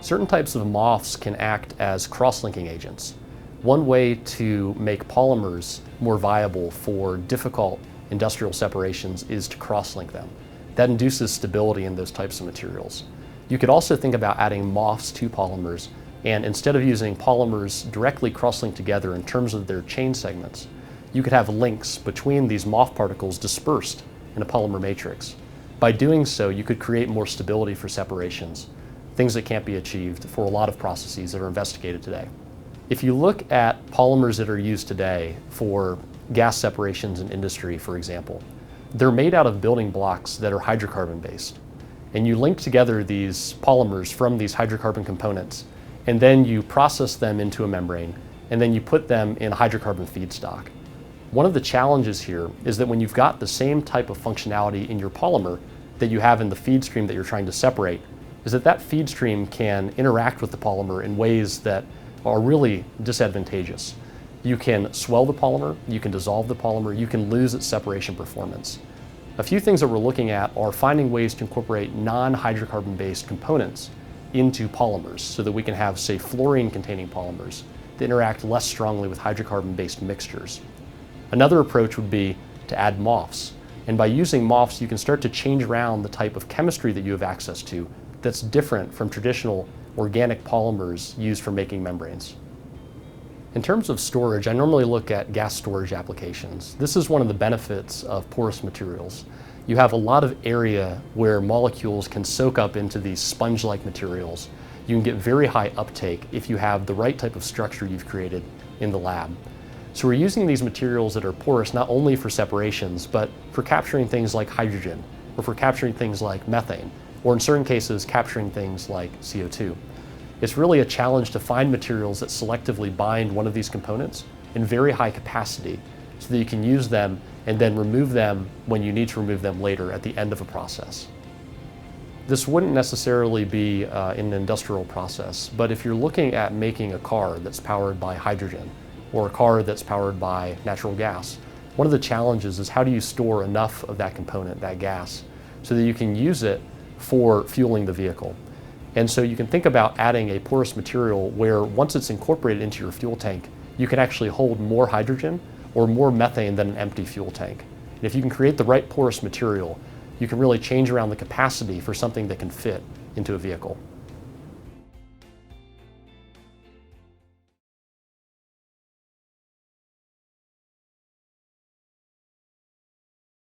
Certain types of MOFs can act as cross-linking agents. One way to make polymers more viable for difficult industrial separations is to cross-link them. That induces stability in those types of materials. You could also think about adding MOFs to polymers, and instead of using polymers directly cross-linked together in terms of their chain segments, you could have links between these MOF particles dispersed in a polymer matrix. By doing so, you could create more stability for separations, things that can't be achieved for a lot of processes that are investigated today. If you look at polymers that are used today for gas separations in industry, for example, they're made out of building blocks that are hydrocarbon-based. And you link together these polymers from these hydrocarbon components, and then you process them into a membrane, and then you put them in a hydrocarbon feedstock. One of the challenges here is that when you've got the same type of functionality in your polymer that you have in the feed stream that you're trying to separate, is that that feed stream can interact with the polymer in ways that are really disadvantageous. You can swell the polymer, you can dissolve the polymer, you can lose its separation performance. A few things that we're looking at are finding ways to incorporate non-hydrocarbon-based components into polymers so that we can have, say, fluorine-containing polymers that interact less strongly with hydrocarbon-based mixtures. Another approach would be to add MOFs. And by using MOFs, you can start to change around the type of chemistry that you have access to that's different from traditional organic polymers used for making membranes. In terms of storage, I normally look at gas storage applications. This is one of the benefits of porous materials. You have a lot of area where molecules can soak up into these sponge-like materials. You can get very high uptake if you have the right type of structure you've created in the lab. So we're using these materials that are porous not only for separations, but for capturing things like hydrogen, or for capturing things like methane, or in certain cases, capturing things like CO2. It's really a challenge to find materials that selectively bind one of these components in very high capacity so that you can use them and then remove them when you need to remove them later at the end of a process. This wouldn't necessarily be in an industrial process, but if you're looking at making a car that's powered by hydrogen or a car that's powered by natural gas, one of the challenges is how do you store enough of that component, that gas, so that you can use it for fueling the vehicle. And so you can think about adding a porous material where once it's incorporated into your fuel tank, you can actually hold more hydrogen or more methane than an empty fuel tank. And if you can create the right porous material, you can really change around the capacity for something that can fit into a vehicle.